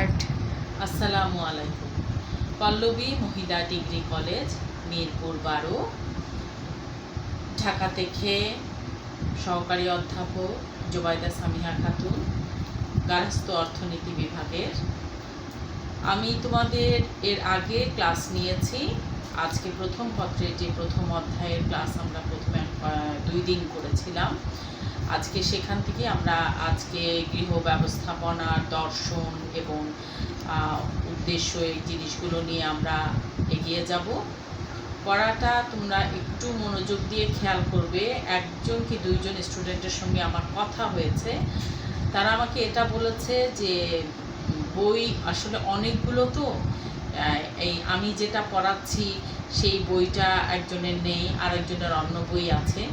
Art. আসসালামু আলাইকুম। পল্লবী মহিলা ডিগ্রি কলেজ, মিরপুর 12, ঢাকা থেকে সহকারী অধ্যাপক জোবাইদা সামিহা খাতুন, গার্হস্থ্য অর্থনীতি বিভাগের। আমি তোমাদের এর আগে ক্লাস নিয়েছি। আজকে প্রথম পত্রের যে প্রথম অধ্যায়ের ক্লাস আমরা প্রথমে 2 দিন করেছিলাম। আজকে সেখান থেকে আমরা আজকে গৃহ ব্যবস্থাপনার দর্শন এবং উদ্দেশ্য এই জিনিসগুলো নিয়ে আমরা এগিয়ে যাব। পড়াটা তোমরা একটু মনোযোগ দিয়ে খেয়াল করবে। একজন কি দুইজন স্টুডেন্টের সঙ্গে আমার কথা হয়েছে, তারা আমাকে এটা বলেছে যে বই আসলে অনেকগুলো, তো এই আমি যেটা পড়াচ্ছি সেই বইটা একজনের নেই, আরেকজনের অন্য বই আছে।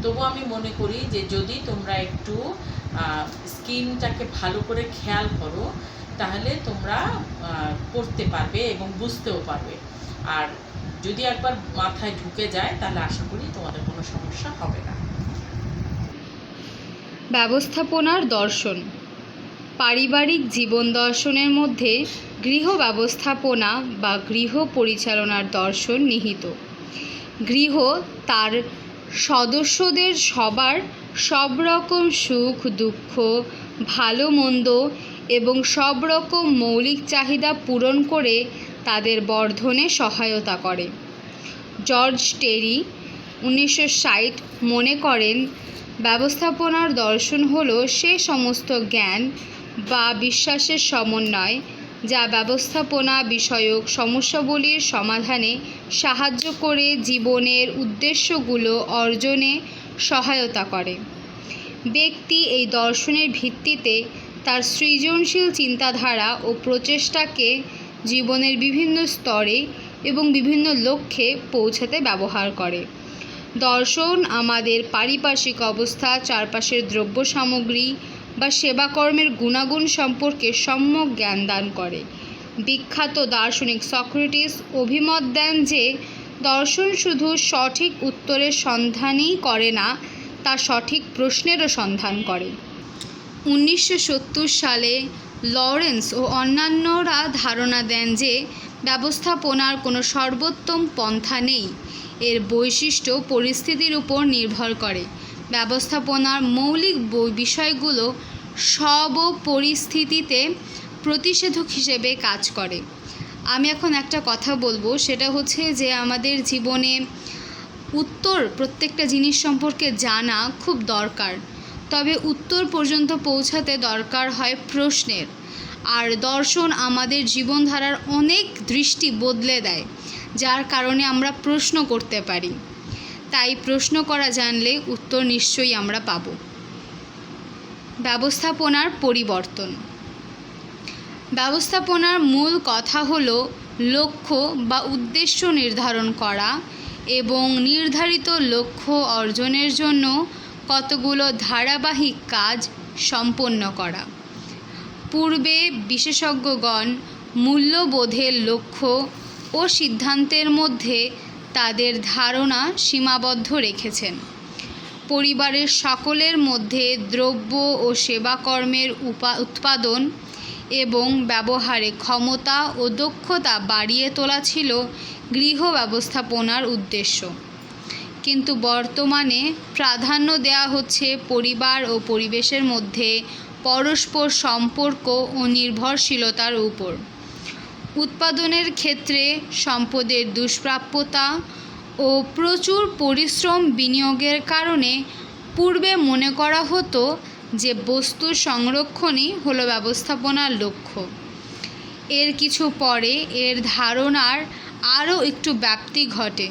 তবু আমি মনে করি যে যদি তোমরা একটু স্কিমটাকে ভালো করে খেয়াল করো, তাহলে তোমরা পড়তে পারবে এবং বুঝতেও পারবে। আর যদি একবার মাথায় ঢুকে যায় তাহলে আশা করি তোমাদের কোনো সমস্যা হবে না। ব্যবস্থাপনার দর্শন। পারিবারিক জীবন দর্শনের মধ্যে গৃহ ব্যবস্থাপনা বা গৃহ পরিচালনার দর্শন নিহিত। গৃহ তার সদস্যদের সবার সব রকম সুখ দুঃখ, ভালো মন্দ এবং সব রকম মৌলিক চাহিদা পূরণ করে তাদের বর্ধনে সহায়তা করে। জর্জ টেরি 1960 মনে করেন, ব্যবস্থাপনার দর্শন হলো সে সমস্ত জ্ঞান বা বিশ্বাসের সমন্বয় যা ব্যবস্থাপনা বিষয়ক সমস্যাগুলির সমাধানে সাহায্য করে জীবনের উদ্দেশ্যগুলো অর্জনে সহায়তা করে। ব্যক্তি এই দর্শনের ভিত্তিতে তার সৃজনশীল চিন্তাধারা ও প্রচেষ্টাকে জীবনের বিভিন্ন স্তরে এবং বিভিন্ন লক্ষ্যে পৌঁছাতে ব্যবহার করে। দর্শন আমাদের পারিপার্শ্বিক অবস্থা, চারপাশের দ্রব্য সামগ্রী বা সেবাকর্মের গুণাগুণ সম্পর্কে সম্যক জ্ঞান দান করে। বিখ্যাত দার্শনিক সক্রেটিস অভিমত দেন যে দর্শন শুধু সঠিক উত্তরের সন্ধানই করে না, তা সঠিক প্রশ্নেরও সন্ধান করে। 1970 সালে লরেন্স ও অন্যান্যরা ধারণা দেন যে ব্যবস্থাপনার কোনো সর্বোত্তম পন্থা নেই, এর বৈশিষ্ট্য পরিস্থিতির উপর নির্ভর করে। ব্যবস্থাপনার মৌলিক বিষয়গুলো সব পরিস্থিতিতে প্রতিষেধক হিসেবে কাজ করে। আমি এখন একটা কথা বলবো, সেটা হচ্ছে যে আমাদের জীবনে উত্তর প্রত্যেকটা জিনিস সম্পর্কে জানা খুব দরকার, তবে উত্তর পর্যন্ত পৌঁছাতে দরকার হয় প্রশ্নের। আর দর্শন আমাদের জীবনধারার অনেক দৃষ্টি বদলে দেয়, যার কারণে আমরা প্রশ্ন করতে পারি। তাই প্রশ্ন করা জানলে উত্তর নিশ্চয়ই আমরা পাব। ব্যবস্থাপনার পরিবর্তন। ব্যবস্থাপনার মূল কথা হলো লক্ষ্য বা উদ্দেশ্য নির্ধারণ করা এবং নির্ধারিত লক্ষ্য অর্জনের জন্য কতগুলো ধারাবাহিক কাজ সম্পন্ন করা। পূর্বে বিশেষজ্ঞগণ মূল্যবোধের লক্ষ্য ও সিদ্ধান্তের মধ্যে তাদের ধারণা সীমাবদ্ধ রেখেছেন। পরিবারের সকলের মধ্যে দ্রব্য ও সেবাকর্মের উৎপাদন এবং ব্যবহারে ক্ষমতা ও দক্ষতা বাড়িয়ে তোলা ছিল গৃহ ব্যবস্থাপনার উদ্দেশ্য। কিন্তু বর্তমানে প্রাধান্য দেওয়া হচ্ছে পরিবার ও পরিবেশের মধ্যে পরস্পর সম্পর্ক ও নির্ভরশীলতার উপর। উৎপাদনের ক্ষেত্রে সম্পদের দুষ্প্রাপ্যতা ও প্রচুর পরিশ্রম বিনিয়োগের কারণে পূর্বে মনে করা হতো যে বস্তু সংরক্ষণই হলো ব্যবস্থাপনার লক্ষ্য। এর কিছু পরে এর ধারণার আরও একটু ব্যাপ্তি ঘটে,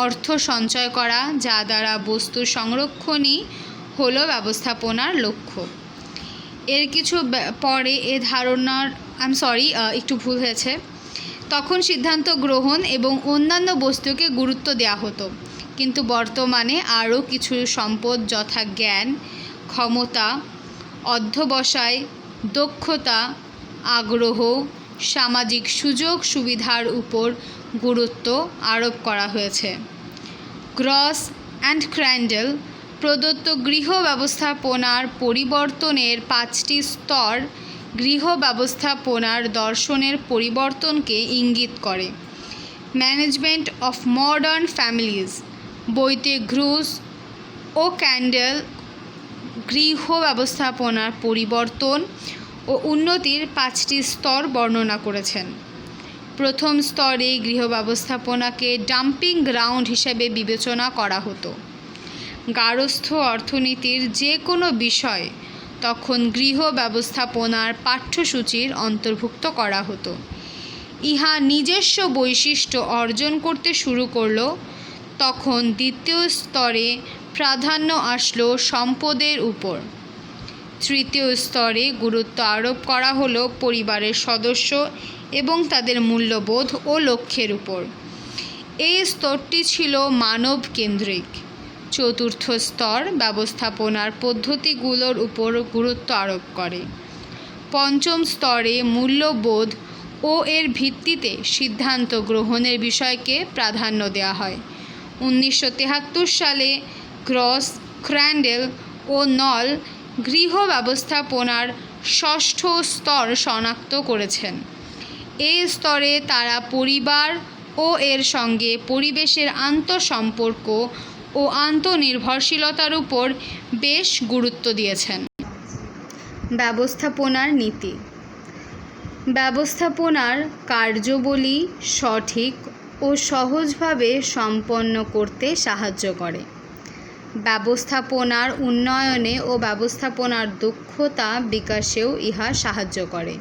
অর্থ সঞ্চয় করা, যা দ্বারা বস্তু সংরক্ষণই হলো ব্যবস্থাপনার লক্ষ্য। এর কিছু পরে এ ধারণার একটু ভুল হয়েছে, তখন সিদ্ধান্ত গ্রহণ এবং অন্যান্য বস্তুকে গুরুত্ব দেওয়া হতো। কিন্তু বর্তমানে আরও কিছু সম্পদ যথা জ্ঞান, ক্ষমতা, অধ্যবসায়, দক্ষতা, আগ্রহ, সামাজিক সুযোগ সুবিধার উপর গুরুত্ব আরোপ করা হয়েছে। গ্রস অ্যান্ড ক্র্যান্ডেল প্রদত্ত গৃহ ব্যবস্থাপনার পরিবর্তনের 5টি স্তর গৃহ ব্যবস্থাপনার দর্শনের পরিবর্তনকে ইঙ্গিত করে। ম্যানেজমেন্ট অফ মডার্ন ফ্যামিলিজ বইতে গ্রুস ও ক্যান্ডেল গৃহ ব্যবস্থাপনার পরিবর্তন ও উন্নতির 5টি স্তর বর্ণনা করেছেন। প্রথম স্তরে গৃহ ব্যবস্থাপনাকে ডাম্পিং গ্রাউন্ড হিসেবে বিবেচনা করা হতো। গার্হস্থ্য অর্থনীতির যে কোনো বিষয় তখন গৃহ ব্যবস্থাপনার পাঠ্যসূচির অন্তর্ভুক্ত করা হতো। ইহা নিজস্ব বৈশিষ্ট্য অর্জন করতে শুরু করল। তখন দ্বিতীয় স্তরে প্রাধান্য আসলো সম্পদের উপর। তৃতীয় স্তরে গুরুত্ব আরোপ করা হলো পরিবারের সদস্য এবং তাদের মূল্যবোধ ও লক্ষ্যের উপর। এই স্তরটি ছিল মানব কেন্দ্রিক। চতুর্থ স্তর ব্যবস্থাপনার পদ্ধতিগুলোর উপর গুরুত্ব আরোপ করে। পঞ্চম স্তরে মূল্যবোধ ও এর ভিত্তিতে সিদ্ধান্ত গ্রহণের বিষয়কে প্রাধান্য দেওয়া হয়। 1973 সালে গ্রস, ক্র্যান্ডেল ও নল গৃহ ব্যবস্থাপনার ষষ্ঠ স্তর শনাক্ত করেছেন। এই স্তরে তারা পরিবার ও এর সঙ্গে পরিবেশের আন্তঃসম্পর্ক ও আন্তঃনির্ভরশীলতার উপর বেশ গুরুত্ব দিয়েছেন। ব্যবস্থাপনার নীতি ব্যবস্থাপনার কার্যাবলী সঠিক ও সহজভাবে সম্পন্ন করতে সাহায্য করে। ব্যবস্থাপনার উন্নয়নে ও ব্যবস্থাপনার দক্ষতা বিকাশেও ইহা সাহায্য করে।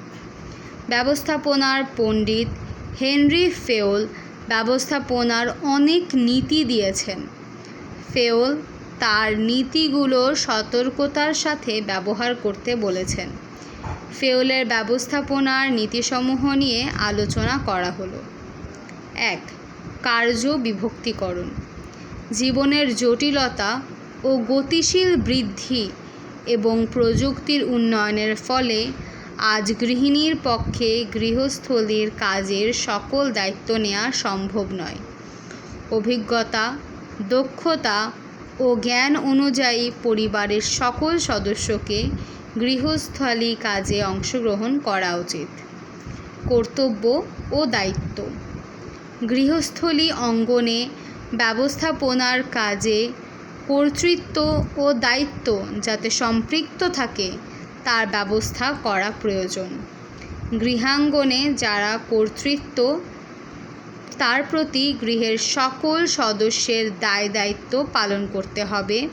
ব্যবস্থাপনার পণ্ডিত হেনরি ফেওল ব্যবস্থাপনার অনেক নীতি দিয়েছেন। ফেওল তার নীতিগুলো সতর্কতার সাথে ব্যবহার করতে বলেছেন। ফেওলের ব্যবস্থাপনার নীতিসমূহ নিয়ে আলোচনা করা হলো। 1. কার্য বিভক্তিকরণ। জীবনের জটিলতা ও গতিশীল বৃদ্ধি এবং প্রযুক্তির উন্নয়নের ফলে আজ গৃহিণীর পক্ষে গৃহস্থলীর কাজের সকল দায়িত্ব নেওয়া সম্ভব নয়। অভিজ্ঞতা, দক্ষতা ও জ্ঞান অনুযায়ী পরিবারের সকল সদস্যকে গৃহস্থলী কাজে অংশগ্রহণ করা উচিত। কর্তব্য ও দায়িত্ব। গৃহস্থলী অঙ্গনে ব্যবস্থাপনার কাজে কর্তৃত্ব ও দায়িত্ব যাতে সম্পৃক্ত থাকে তার ব্যবস্থা করা প্রয়োজন। গৃহাঙ্গনে যারা কর্তৃত্ব তার প্রতি গৃহের সকল সদস্যের দায়-দায়িত্ব পালন করতে হবে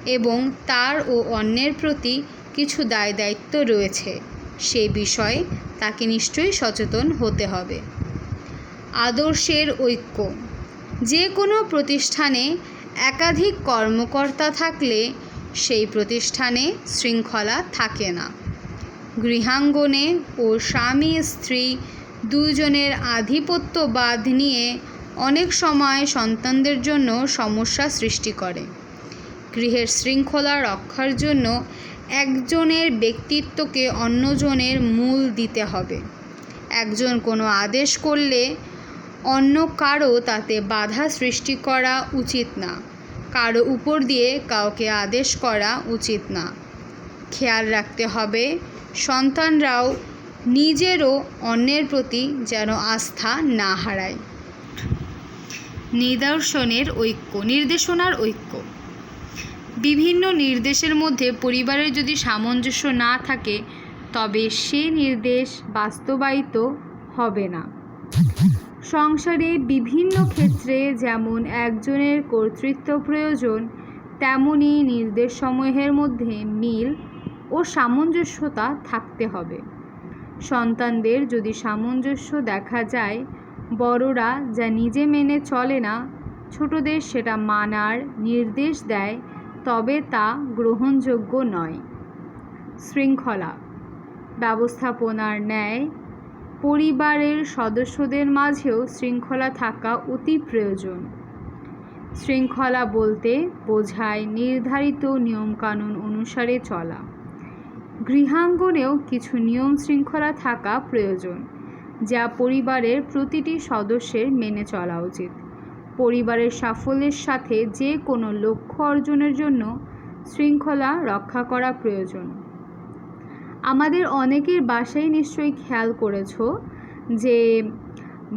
এবং তার ও অন্যের প্রতি কিছু দায়-দায়িত্ব রয়েছে সে বিষয়ে তাকে নিশ্চয়ই সচেতন হতে হবে। আদর্শের ঐক্য। যে কোনো প্রতিষ্ঠানে একাধিক কর্মকর্তা থাকলে সেই প্রতিষ্ঠানে শৃঙ্খলা থাকে না। গৃহাঙ্গনে ও স্বামী স্ত্রী দুজনের আধিপত্যবাদ নিয়ে অনেক সময় সন্তানদের জন্য সমস্যা সৃষ্টি করে। গৃহের শৃঙ্খলা রক্ষার জন্য একজনের ব্যক্তিত্বকে অন্যজনের মূল দিতে হবে। একজন কোনো আদেশ করলে অন্য কারো তাতে বাধা সৃষ্টি করা উচিত না। কারো উপর দিয়ে কাউকে আদেশ করা উচিত না। খেয়াল রাখতে হবে সন্তানরাও নিজেরও অন্যের প্রতি যেন আস্থা না হারায়। নির্দেশনার ঐক্য। বিভিন্ন নির্দেশের মধ্যে পরিবারের যদি সামঞ্জস্য না থাকে তবে সে নির্দেশ বাস্তবায়িত হবে না। সংসারে বিভিন্ন ক্ষেত্রে যেমন একজনের কর্তৃত্ব প্রয়োজন, তেমনি নির্দেশসমূহের মধ্যে মিল ও সামঞ্জস্যতা থাকতে হবে। সন্তানদের যদি সামঞ্জস্য দেখা যায়, বড়রা যা নিজে মেনে চলে না, ছোটদের সেটা মানার নির্দেশ দেয়, তবে তা গ্রহণযোগ্য নয়। শৃঙ্খলা। ব্যবস্থাপনার ন্যায় পরিবারের সদস্যদের মাঝেও শৃঙ্খলা থাকা অতি প্রয়োজন। শৃঙ্খলা বলতে বোঝায় নির্ধারিত নিয়মকানুন অনুসারে চলা। গৃহাঙ্গনেও কিছু নিয়ম শৃঙ্খলা থাকা প্রয়োজন, যা পরিবারের প্রতিটি সদস্যের মেনে চলা উচিত। পরিবারের সাফল্যের সাথে যে কোনো লক্ষ্য অর্জনের জন্য শৃঙ্খলা রক্ষা করা প্রয়োজন। আমাদের অনেকের বাসায় নিশ্চয়ই খেয়াল করেছো যে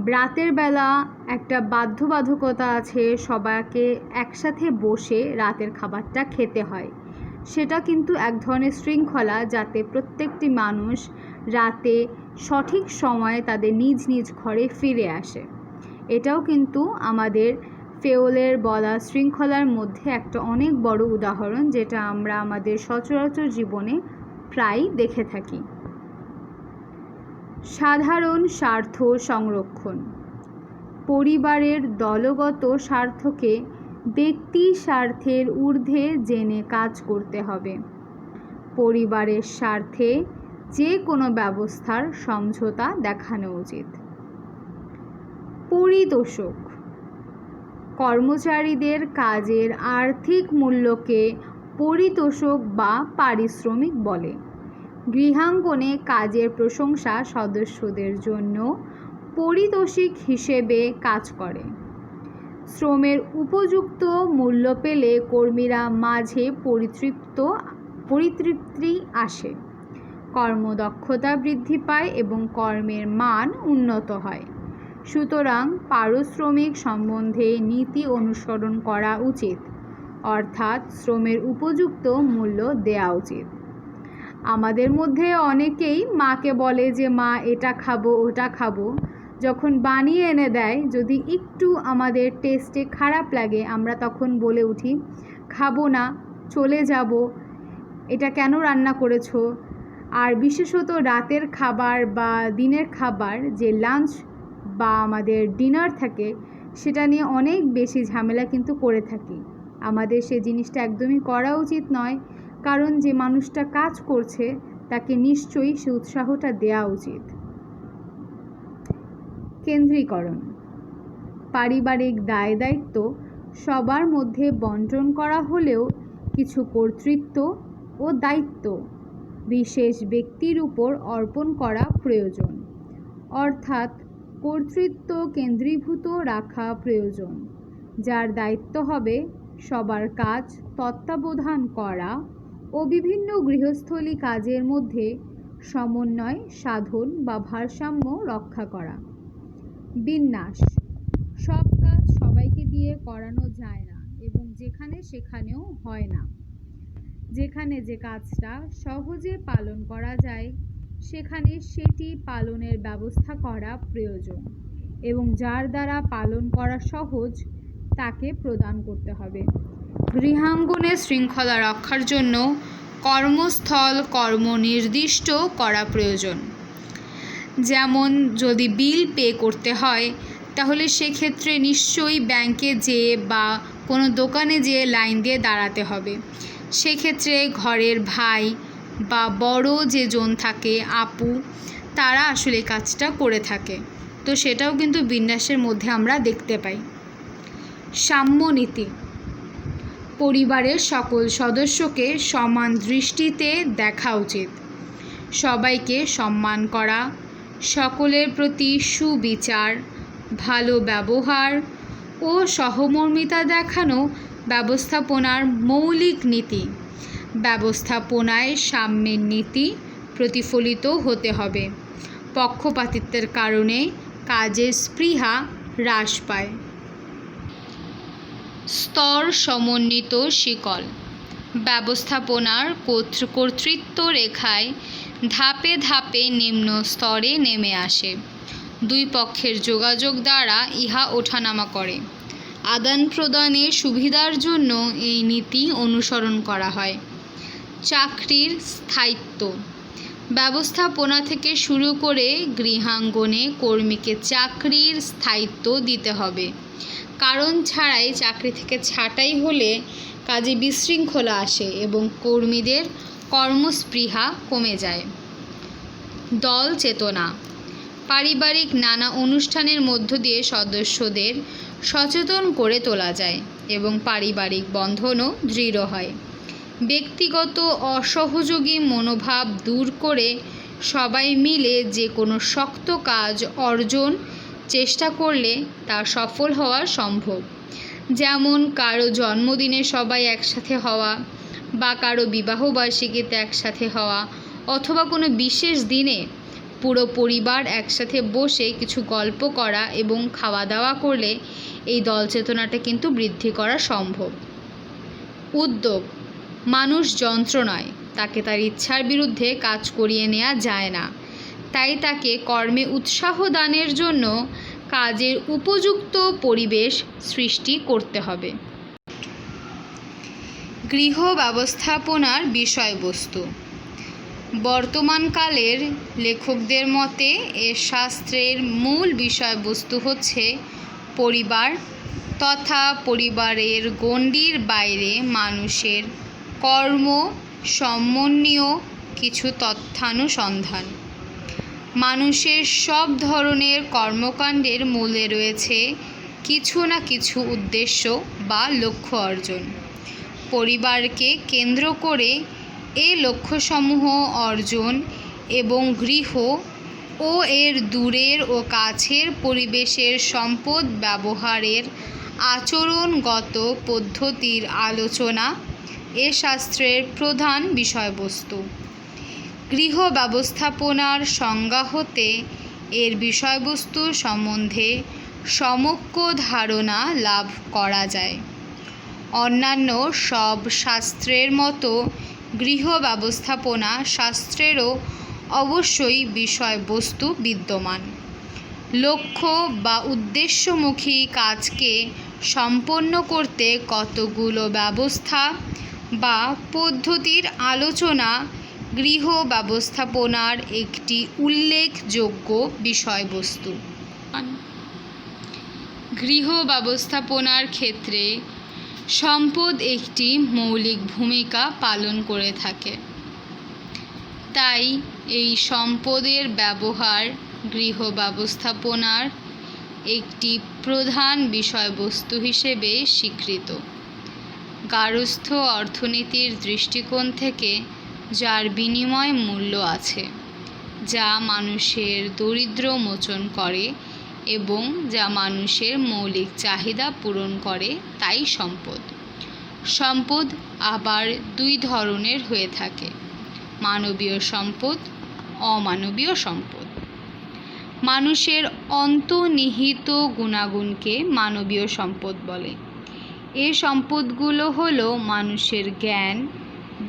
রাতের বেলা একটা বাধ্যবাধকতা আছে, সবাইকে একসাথে বসে রাতের খাবারটা খেতে হয়। সেটা কিন্তু এক ধরনের শৃঙ্খলা, যাতে প্রত্যেকটি মানুষ রাতে সঠিক সময়ে তাদের নিজ নিজ ঘরে ফিরে আসে। এটাও কিন্তু আমাদের ফেওলের বলা শৃঙ্খলার মধ্যে একটা অনেক বড় উদাহরণ, যেটা আমরা আমাদের সচরাচর জীবনে প্রায় দেখে থাকি। সাধারণ স্বার্থ সংরক্ষণ। পরিবারের দলগত স্বার্থকে ব্যক্তি স্বার্থের ঊর্ধ্বে জেনে কাজ করতে হবে। পরিবারের স্বার্থে যে কোনো ব্যবস্থার সমঝোতা দেখানো উচিত। পরিতোষক। কর্মচারীদের কাজের আর্থিক মূল্যকে পরিতোষক বা পারিশ্রমিক বলে। গৃহাঙ্গনে কাজের প্রশংসা সদস্যদের জন্য পারিতোষিক হিসেবে কাজ করে। শ্রমের উপযুক্ত মূল্য পেলে কর্মীরা মাঝে পরিতৃপ্তি আসে, কর্মদক্ষতা বৃদ্ধি পায় এবং কর্মের মান উন্নত হয়। সুতরাং পারিশ্রমিক সম্বন্ধে নীতি অনুসরণ করা উচিত, অর্থাৎ শ্রমের উপযুক্ত মূল্য দেওয়া উচিত। আমাদের মধ্যে অনেকেই মাকে বলে যে মা এটা খাবো ওটা খাবো, যখন বানিয়ে এনে দেয় যদি একটু আমাদের টেস্টে খারাপ লাগে আমরা তখন বলে উঠি খাবো না, চলে যাব, এটা কেন রান্না করেছো। আর বিশেষত রাতের খাবার বা দিনের খাবার, যে লাঞ্চ বা আমাদের ডিনার থাকে, সেটা নিয়ে অনেক বেশি ঝামেলা কিন্তু করে থাকি। আমাদের সে জিনিসটা একদমই করা উচিত নয়, কারণ যে মানুষটা কাজ করছে তাকে নিশ্চয়ই সে উৎসাহটা দেওয়া উচিত। কেন্দ্রীকরণ। পারিবারিক দায় দায়িত্ব সবার মধ্যে বন্টন করা হলেও কিছু কর্তৃত্ব ও দায়িত্ব বিশেষ ব্যক্তির উপর অর্পণ করা প্রয়োজন, অর্থাৎ কর্তৃত্ব কেন্দ্রীভূত রাখা প্রয়োজন, যার দায়িত্ব হবে সবার কাজ তত্ত্বাবধান করা ও বিভিন্ন গৃহস্থলী কাজের মধ্যে সমন্বয় সাধন বা ভারসাম্য রক্ষা করা। বিন্যাস। সব কাজ সবাইকে দিয়ে করানো যায় না এবং যেখানে সেখানেও হয় না। যেখানে যে কাজটা সহজে পালন করা যায় সেখানে সেটি পালনের ব্যবস্থা করা প্রয়োজন এবং যার দ্বারা পালন করা সহজ তাকে প্রদান করতে হবে। গৃহাঙ্গনে শৃঙ্খলা রক্ষার জন্য কর্মস্থল কর্ম নির্দিষ্ট করা প্রয়োজন। যেমন যদি বিল পে করতে হয় তাহলে সেক্ষেত্রে নিশ্চয়ই ব্যাংকে যেয়ে বা কোনো দোকানে যেয়ে লাইন দিয়ে দাঁড়াতে হবে। সেক্ষেত্রে ঘরের ভাই বা বড় যে জন থাকে, আপু, তারা আসলে কাজটা করে থাকে, তো সেটাও কিন্তু বিন্যাসের মধ্যে আমরা দেখতে পাই। সাম্যনীতি। পরিবারের সকল সদস্যকে সমান দৃষ্টিতে দেখা উচিত। সবাইকে সম্মান করা, সকলের প্রতি সুবিচার, ভালো ব্যবহার ও সহমর্মিতা দেখানো ব্যবস্থাপনার মৌলিক নীতি। ব্যবস্থাপনায় সাম্যের নীতি প্রতিফলিত হতে হবে। পক্ষপাতিত্বের কারণে কাজের স্পৃহা হ্রাস পায়। স্তর সমন্বিত শিকল। ব্যবস্থাপনার কর্তৃত্ব রেখায় ধাপে ধাপে নিম্ন স্তরে নেমে আসে। দুই পক্ষের যোগাযোগ দ্বারা ইহা ওঠানামা করে। আদান প্রদানের সুবিধার জন্য এই নীতি অনুসরণ করা হয়। চাকরির স্থায়িত্ব। ব্যবস্থাপনা থেকে শুরু করে গৃহাঙ্গনে কর্মীকে চাকরির স্থায়িত্ব দিতে হবে। কারণ ছাড়াই চাকরি থেকে ছাঁটাই হলে কাজে বিশৃঙ্খলা আসে এবং কর্মীদের কর্মস্পৃহা কমে যায়। দল চেতনা। পারিবারিক নানা অনুষ্ঠানের মধ্য দিয়ে সদস্যদের সচেতন করে তোলা যায় এবং পারিবারিক বন্ধনও দৃঢ় হয়। ব্যক্তিগত অসহযোগী মনোভাব দূর করে সবাই মিলে যে কোনো শক্ত কাজ অর্জন চেষ্টা করলে তা সফল হওয়া সম্ভব। যেমন কারো জন্মদিনে সবাই একসাথে হওয়া বা কারো বিবাহবার্ষিকীতে একসাথে হওয়া অথবা কোনো বিশেষ দিনে পুরো পরিবার একসাথে বসে কিছু গল্প করা এবং খাওয়া দাওয়া করলে এই দল চেতনাটা কিন্তু বৃদ্ধি করা সম্ভব। উদ্যোগ, মানুষ যন্ত্র নয়, তাকে তার ইচ্ছার বিরুদ্ধে কাজ করিয়ে নেওয়া যায় না, তাই তাকে কর্মে উৎসাহ দানের জন্য কাজের উপযুক্ত পরিবেশ সৃষ্টি করতে হবে। গৃহ ব্যবস্থাপনার বিষয়বস্তু। বর্তমানকালের লেখকদের মতে এর শাস্ত্রের মূল বিষয়বস্তু হচ্ছে পরিবার তথা পরিবারের গণ্ডির বাইরে মানুষের কর্ম সম্বন্ধীয় কিছু তথ্যানুসন্ধান। মানুষের সব ধরনের কর্মকাণ্ডের মূলে রয়েছে কিছু না কিছু উদ্দেশ্য বা লক্ষ্য অর্জন। পরিবারকে কেন্দ্র করে এই লক্ষ্যসমূহ অর্জন এবং গৃহ ও এর দূরের ও কাছের পরিবেশের সম্পদ ব্যবহারের আচরণগত পদ্ধতির আলোচনা এ শাস্ত্রের প্রধান বিষয়বস্তু। গৃহ ব্যবস্থাপনার সংজ্ঞা হতে এর বিষয়বস্তু সম্বন্ধে সম্যক ধারণা লাভ করা যায়। অন্যান্য সব শাস্ত্রের মতো গৃহ ব্যবস্থাপনা শাস্ত্রেরও অবশ্যই বিষয়বস্তু বিদ্যমান। লক্ষ্য বা উদ্দেশ্যমুখী কাজকে সম্পন্ন করতে কতগুলো ব্যবস্থা বা পদ্ধতির আলোচনা গৃহ ব্যবস্থাপনার একটি উল্লেখযোগ্য বিষয়বস্তু। গৃহ ব্যবস্থাপনার ক্ষেত্রে সম্পদ একটি মৌলিক ভূমিকা পালন করে থাকে, তাই এই সম্পদের ব্যবহার গৃহ ব্যবস্থাপনার একটি প্রধান বিষয়বস্তু হিসেবে স্বীকৃত। গার্হস্থ্য অর্থনীতির দৃষ্টিকোণ থেকে যার বিনিময় মূল্য আছে, যা মানুষের দরিদ্র মোচন করে এবং যা মানুষের মৌলিক চাহিদা পূরণ করে, তাই সম্পদ। সম্পদ আবার দুই ধরনের হয়ে থাকে: মানবীয় সম্পদ, অমানবীয় সম্পদ। মানুষের অন্তর্নিহিত গুণাগুণকে মানবীয় সম্পদ বলে। এই সম্পদগুলো হলো মানুষের জ্ঞান,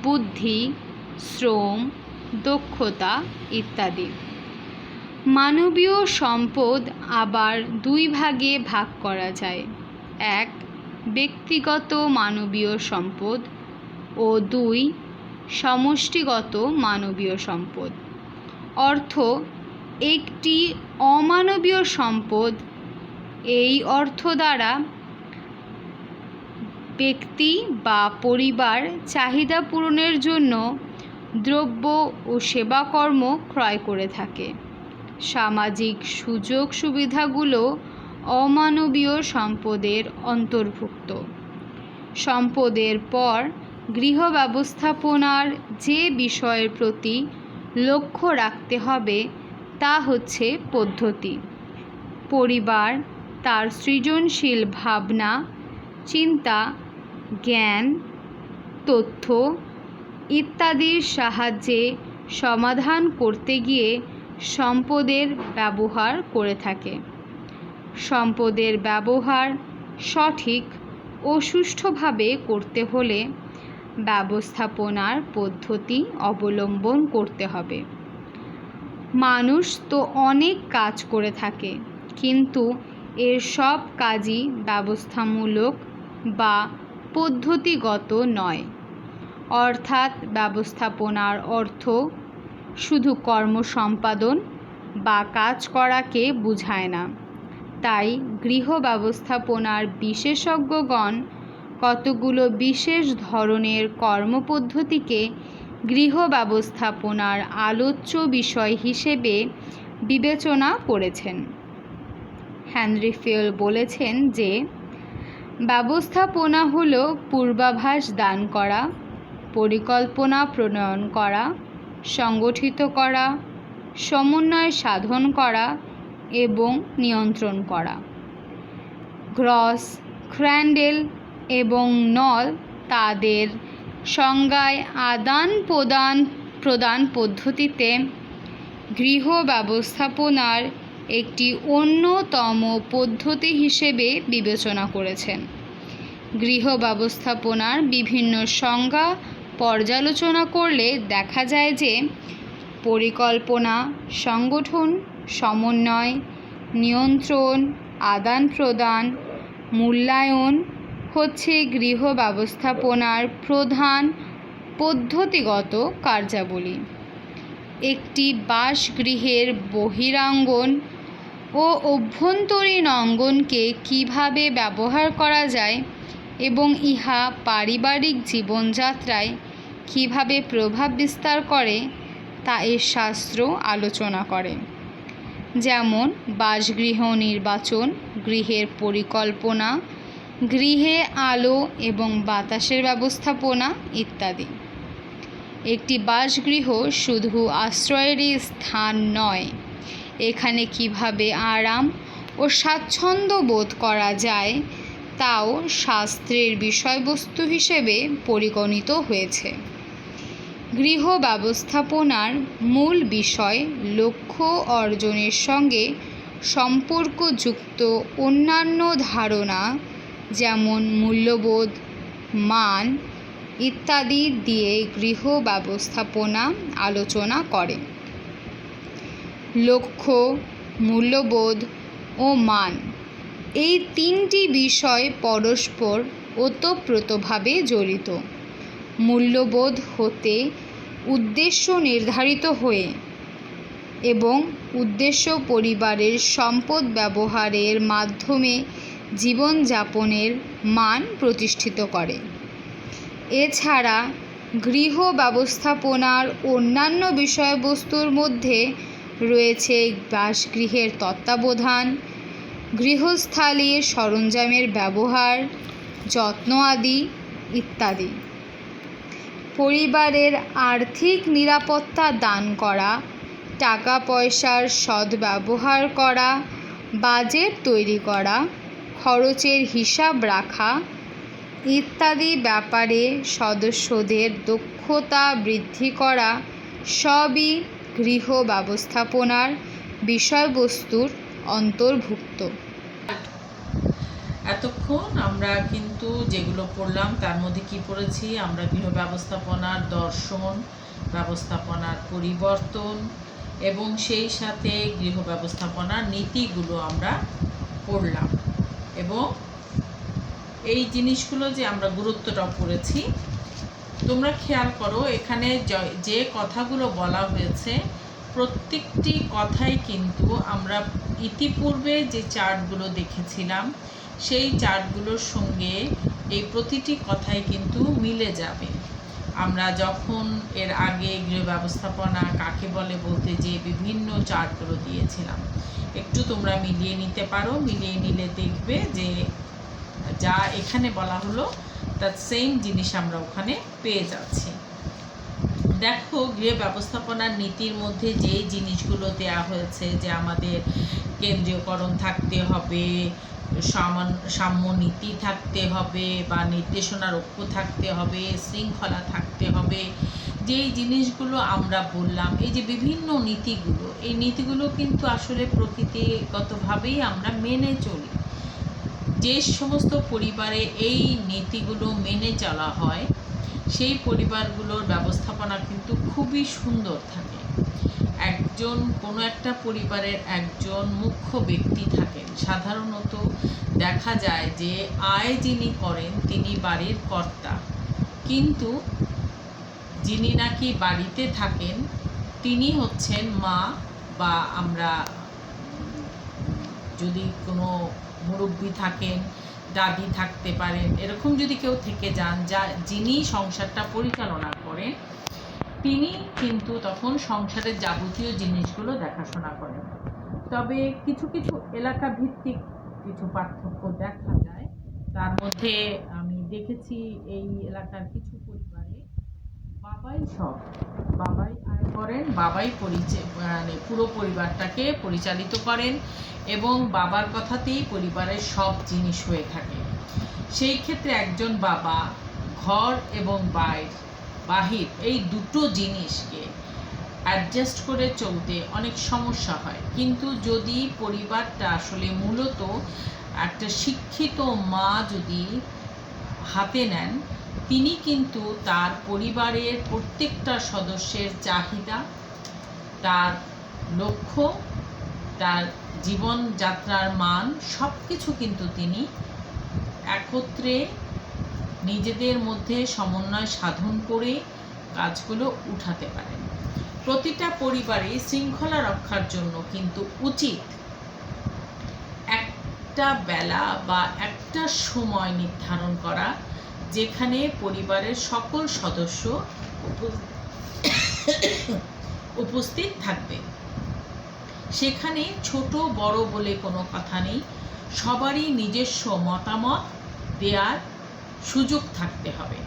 বুদ্ধি, শ্রম, দক্ষতা ইত্যাদি। মানবীয় সম্পদ আবার দুই ভাগে ভাগ করা যায়: এক, ব্যক্তিগত মানবীয় সম্পদ ও দুই, সমষ্টিগত মানবীয় সম্পদ। অর্থ, একটি অমানবীয় সম্পদ এই অর্থ দ্বারা ব্যক্তি বা পরিবার চাহিদা পূরণের জন্য দ্রব্য ও সেবাকর্ম ক্রয় করে থাকে। সামাজিক সুযোগ সুবিধাগুলো অমানবীয় সম্পদের অন্তর্ভুক্ত। সম্পদের পর গৃহ ব্যবস্থাপনার যে বিষয়ের প্রতি লক্ষ্য রাখতে হবে তা হচ্ছে পদ্ধতি। পরিবার তার সৃজনশীল ভাবনা, চিন্তা, জ্ঞান, তথ্য ইত্যাদির সাহায্যে সমাধান করতে গিয়ে সম্পদের ব্যবহার করে থাকে। সম্পদের ব্যবহার সঠিক ও সুষ্ঠুভাবে করতে হলে ব্যবস্থাপনার পদ্ধতি অবলম্বন করতে হবে। মানুষ তো অনেক কাজ করে থাকে, কিন্তু এর সব কাজই ব্যবস্থামূলক বা পদ্ধতিগত নয়। অর্থাৎ ব্যবস্থাপনার অর্থ শুধু কর্ম সম্পাদন বা কাজ করাকে বোঝায় না। তাই গৃহ ব্যবস্থাপনার বিশেষজ্ঞগণ কতগুলো বিশেষ ধরনের কর্মপদ্ধতিকে গৃহ ব্যবস্থাপনার আলোচ্য বিষয় হিসেবে বিবেচনা করেছেন। হেনরি ফেল বলেছেন যে ব্যবস্থাপনা হলো পূর্বাভাস দান করা, পরিকল্পনা প্রণয়ন করা, সংগঠিত করা, সমন্বয় সাধন করা এবং নিয়ন্ত্রণ করা। গ্রস, ক্র্যান্ডেল এবং নল তাদের সংজ্ঞায় আদান প্রদান প্রদান পদ্ধতিতে গৃহ ব্যবস্থাপনার একটি অন্যতম পদ্ধতি হিসেবে বিবেচনা করেছেন। গৃহ ব্যবস্থাপনার বিভিন্ন সংজ্ঞা পর্যালোচনা করলে দেখা যায় যে পরিকল্পনা, সংগঠন, সমন্বয়, নিয়ন্ত্রণ, আদান প্রদান, মূল্যায়ন হচ্ছে গৃহ ব্যবস্থাপনার প্রধান পদ্ধতিগত কার্যাবলী। একটি বাসগৃহের বহিরাঙ্গন ও অভ্যন্তরীণ অঙ্গনকে কীভাবে ব্যবহার করা যায় এবং ইহা পারিবারিক জীবনযাত্রায় কীভাবে প্রভাব বিস্তার করে তা এর শাস্ত্র আলোচনা করে। যেমন বাসগৃহ নির্বাচন, গৃহের পরিকল্পনা, গৃহে আলো এবং বাতাসের ব্যবস্থাপনা ইত্যাদি। একটি বাসগৃহ শুধু আশ্রয়েরই স্থান নয়, এখানে কিভাবে আরাম ও স্বাচ্ছন্দ্য বোধ করা যায় তাও শাস্ত্রের বিষয়বস্তু হিসেবে পরিগণিত হয়েছে। গৃহ ব্যবস্থাপনার মূল বিষয় লক্ষ্য অর্জনের সঙ্গে সম্পর্কযুক্ত অন্যান্য ধারণা যেমন মূল্যবোধ, মান ইত্যাদি দিয়ে গৃহ ব্যবস্থাপনা আলোচনা করে। লক্ষ্য, মূল্যবোধ ও মান এই তিনটি বিষয় পরস্পর ওতপ্রোতভাবে জড়িত। মূল্যবোধ হতে উদ্দেশ্য নির্ধারিত হয়ে এবং উদ্দেশ্য পরিবারের সম্পদ ব্যবহারের মাধ্যমে জীবনযাপনের মান প্রতিষ্ঠিত করে। এছাড়া গৃহ ব্যবস্থাপনার অন্যান্য বিষয়বস্তুর মধ্যে রয়েছে বাসগৃহের তত্ত্বাবধান, গৃহস্থালির সরঞ্জামের ব্যবহার, যত্ন আদি ইত্যাদি। পরিবারের আর্থিক নিরাপত্তা দান করা, টাকা পয়সার সদ্ব্যবহার করা, বাজেট তৈরি করা, খরচের হিসাব রাখা ইত্যাদি ব্যাপারে সদস্যদের দক্ষতা বৃদ্ধি করা সবই গৃহ ব্যবস্থাপনার বিষয়বস্তুর অন্তর্ভুক্ত। এতক্ষণ আমরা কিন্তু যেগুলো পড়লাম তার মধ্যে কি পড়েছি? আমরা গৃহ ব্যবস্থাপনার দর্শন, ব্যবস্থাপনার পরিবর্তন এবং সেই সাথে গৃহ ব্যবস্থাপনার নীতিগুলো আমরা পড়লাম এবং এই জিনিসগুলো যে আমরা গুরুত্বটা পড়েছি, তোমরা খেয়াল করো এখানে যে কথাগুলো বলা হয়েছে প্রত্যেকটি কথাই কিন্তু আমরা ইতিপূর্বে যে চার্টগুলো দেখেছিলাম সেই চার্টগুলোর সঙ্গে এই প্রতিটি কথাই কিন্তু মিলে যাবে। আমরা যখন এর আগে গৃহ ব্যবস্থাপনা কাকে বলে বলতে যে বিভিন্ন চার্টগুলো দিয়েছিলাম, একটু তোমরা মিলিয়ে নিতে পারো। মিলিয়ে নিলে দেখবে যে যা এখানে বলা হলো তার সেম জিনিস আমরা ওখানে পেয়ে যাচ্ছি। দেখো, গৃহ ব্যবস্থাপনার নীতির মধ্যে যে জিনিসগুলো দেয়া হয়েছে যে আমাদের কেন্দ্রীয়করণ থাকতে হবে, সাম্য নীতি থাকতে হবে বা নির্দেশনার ঐক্য থাকতে হবে, শৃঙ্খলা থাকতে হবে, যেই জিনিসগুলো আমরা বললাম, এই যে বিভিন্ন নীতিগুলো, এই নীতিগুলো কিন্তু আসলে প্রকৃতিগতভাবেই আমরা মেনে চলি। যে সমস্ত পরিবারে এই নীতিগুলো মেনে চলা হয় সেই পরিবারগুলোর ব্যবস্থাপনা কিন্তু খুবই সুন্দর থাকে। কোনো একটা পরিবারের একজন মুখ্য ব্যক্তি থাকেন। সাধারণত দেখা যায় যে আয় যিনি করেন তিনি বাড়ির কর্তা, কিন্তু যিনি নাকি বাড়িতে থাকেন তিনি হচ্ছেন মা, বা আমরা যদি কোনো মুরব্বি থাকেন, দাদি থাকতে পারেন, এরকম যদি কেউ থেকে যান যিনি সংসারটা পরিচালনা করেন, তিনি কিন্তু তখন সংসারের যাবতীয় জিনিসগুলো দেখাশোনা করেন। তবে কিছু কিছু এলাকা ভিত্তিক কিছু পার্থক্য দেখা যায়। তার মধ্যে আমি দেখেছি এই এলাকার কিছু পরিবারে বাবাই আয় করেন, বাবাই পুরো পরিবারটাকে পরিচালিত করেন এবং বাবার কথাতেই পরিবারের সব জিনিস হয়ে থাকে। সেই ক্ষেত্রে একজন বাবা ঘর এবং বাইরে বাহির এই দুটো জিনিসকে অ্যাডজাস্ট করে চলতে অনেক সমস্যা হয়। কিন্তু যদি পরিবারটা আসলে মূলত একটা শিক্ষিত মা যদি হাতে নেন, তিনি কিন্তু তার পরিবারের প্রত্যেকটা সদস্যের চাহিদা, তার লক্ষ্য, তার জীবনযাত্রার মান সব কিছু কিন্তু তিনি একত্রে নিজেদের মধ্যে সমন্বয় সাধন করে কাজগুলো উঠাতে পারেন। প্রতিটা পরিবারে শৃঙ্খলা রক্ষার জন্য কিন্তু উচিত একটা বেলা বা একটা সময় নির্ধারণ করা, যেখানে পরিবারের সকল সদস্য উপস্থিত থাকবে। সেখানে ছোট বড় বলে কোনো কথা নেই, সবারই নিজস্ব মতামত দেওয়ার সুযোগ থাকতে হবে।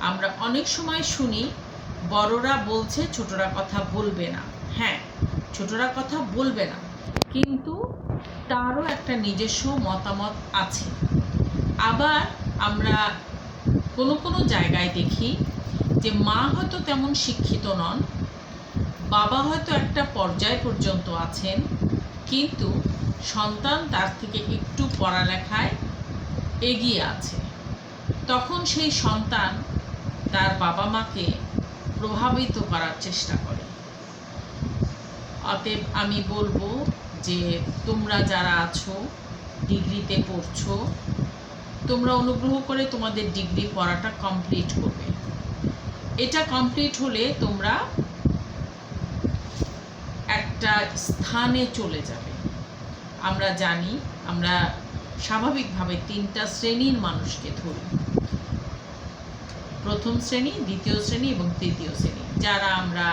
আমরা অনেক সময় শুনি বড়রা বলছে ছোটরা কথা বলবে না। হ্যাঁ, ছোটরা কথা বলবে না, কিন্তু তারও একটা নিজস্ব মতামত আছে। আবার আমরা কোনো জায়গায় দেখি যে মা হয়তো তেমন শিক্ষিত নন, বাবা হয়তো একটা পর্যায় পর্যন্ত আছেন, কিন্তু সন্তান তার থেকে একটু পড়ালেখায় এগিয়ে আছে। তখন সেই সন্তান তার বাবা মাকে প্রভাবিত করার চেষ্টা করে। অতএব আমি বলবো যে তোমরা যারা আছো, ডিগ্রিতে পড়ছো, তোমরা অনুগ্রহ করে তোমাদের ডিগ্রি পড়াটা কমপ্লিট করবে। এটা কমপ্লিট হলে তোমরা একটা স্থানে চলে যাবে। আমরা জানি, আমরা স্বাভাবিকভাবে 3টা শ্রেণীর মানুষকে ধরি, প্রথম শ্রেণী, দ্বিতীয় শ্রেণী এবং তৃতীয় শ্রেণী। যারা আমরা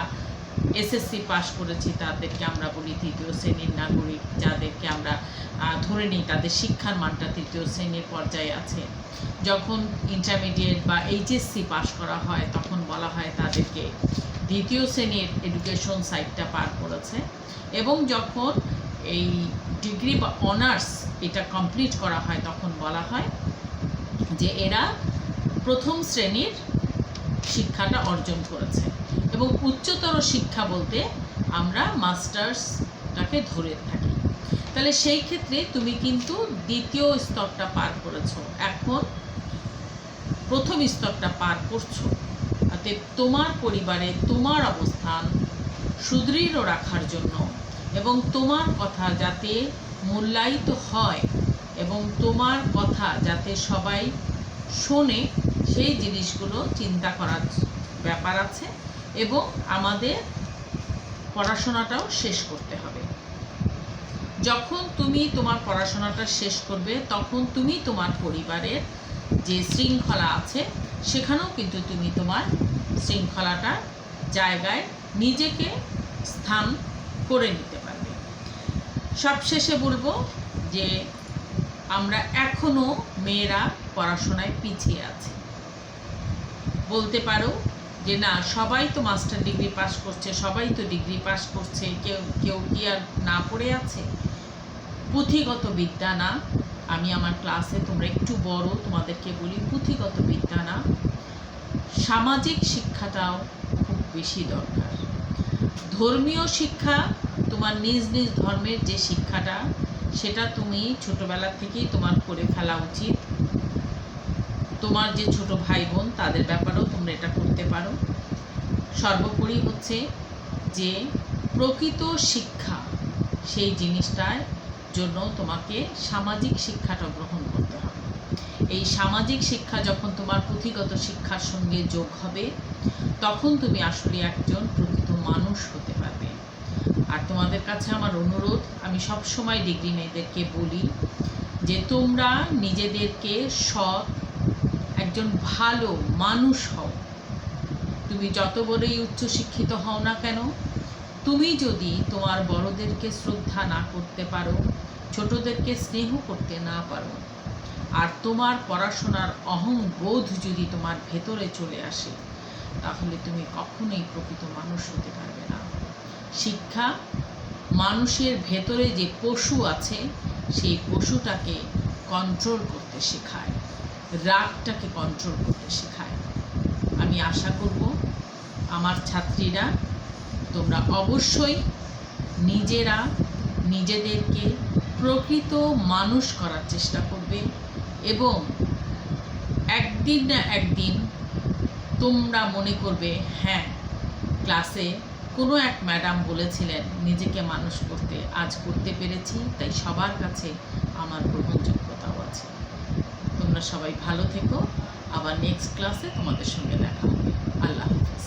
এসএসসি পাস করেছি তাদেরকে আমরা বলি তৃতীয় শ্রেণীর নাগরিক। যাদেরকে আমরা ধরে নিই তাদের শিক্ষার মানটা তৃতীয় শ্রেণীর পর্যায়ে আছে। যখন ইন্টারমিডিয়েট বা এইচএসসি পাস করা হয় তখন বলা হয় তাদেরকে দ্বিতীয় শ্রেণীর এডুকেশন সাইটটা পার করেছে। এবং যখন এই ডিগ্রি বা অনার্স এটা কমপ্লিট করা হয় তখন বলা হয় যে এরা প্রথম শ্রেণীর শিক্ষাটা অর্জন করেছে। এবং উচ্চতর শিক্ষা বলতে আমরা মাস্টার্সটাকে ধরে থাকি। তাহলে সেই ক্ষেত্রে তুমি কিন্তু দ্বিতীয় স্তরটা পার করেছো, এখন প্রথম স্তরটা পার করছো। অতএব তোমার পরিবারে তোমার অবস্থান সুদৃঢ় রাখার জন্য এবং তোমার কথা যাতে মূল্যায়িত হয় এবং তোমার কথা যাতে সবাই শোনে, সেই জিনিসগুলো চিন্তা করার ব্যাপার আছে। এবং আমাদের পড়াশোনাটাও শেষ করতে হবে। যখন তুমি তোমার পড়াশোনাটা শেষ করবে তখন তুমি তোমার পরিবারের যে শৃঙ্খলা আছে সেখানেও কিন্তু তুমি তোমার শৃঙ্খলাটার জায়গায় নিজেকে স্থান করে নিতে পারবে। সবশেষে বলবো যে আমরা এখনো মেয়েরা পড়াশোনায় পিছিয়ে আছি। বলতে পারো যে না, সবাই তো মাস্টার ডিগ্রি পাস করছে, সবাই তো ডিগ্রি পাস করছে, কেউ কি আর না পড়ে আছে? পুঁথিগত বিদ্যা না, আমি আমার ক্লাসে, তোমরা একটু বড়, তোমাদেরকে বলি পুঁথিগত বিদ্যা না, সামাজিক শিক্ষাটাও খুব বেশি দরকার। ধর্মীয় শিক্ষা, তোমার নিজ নিজ ধর্মের যে শিক্ষাটা সেটা তুমি ছোটোবেলা থেকেই তোমার করে ফেলা উচিত। তোমার যে ছোট ভাই বোন তাদের ব্যাপারেও তোমরা এটা করতে পারো। সর্বোপরি হচ্ছে যে প্রকৃত শিক্ষা, সেই জিনিসটার জন্য তোমাকে সামাজিক শিক্ষাটা গ্রহণ করতে হবে। এই সামাজিক শিক্ষা যখন তোমার পুঁথিগত শিক্ষার সঙ্গে যোগ হবে তখন তুমি আসলে একজন প্রকৃত মানুষ হতে পারবে। আর তোমাদের কাছে আমার অনুরোধ, আমি সব সময় ডিগ্রি মেয়েদেরকে বলি যে তোমরা নিজেদেরকে সৎ একজন ভালো মানুষ হও। তুমি যত বড়ই উচ্চশিক্ষিত হও না কেন, তুমি যদি তোমার বড়দেরকে শ্রদ্ধা না করতে পারো, ছোটদেরকে স্নেহ করতে না পারো, আর তোমার পড়াশোনার অহংবোধ যদি তোমার ভেতরে চলে আসে, তাহলে তুমি কখনোই প্রকৃত মানুষ হতে পারবে না। শিক্ষা মানুষের ভেতরে যে পশু আছে সেই পশুটাকে কন্ট্রোল করতে শেখায়, রাগটাকে কন্ট্রোল করতে শেখায়। আমি আশা করব আমার ছাত্রীরা তোমরা অবশ্যই নিজেরা নিজেদেরকে প্রকৃত মানুষ করার চেষ্টা করবে এবং একদিন না একদিন তোমরা মনে করবে হ্যাঁ, ক্লাসে কোনো এক ম্যাডাম বলেছিলেন নিজেকে মানুষ করতে, আজ করতে পেরেছি, তাই সবার কাছে আমার গ্রহণযোগ্যতাও আছে। তোমরা সবাই ভালো থেকো, আবার নেক্সট ক্লাসে তোমাদের সঙ্গে দেখা হবে। আল্লাহ হাফেজ।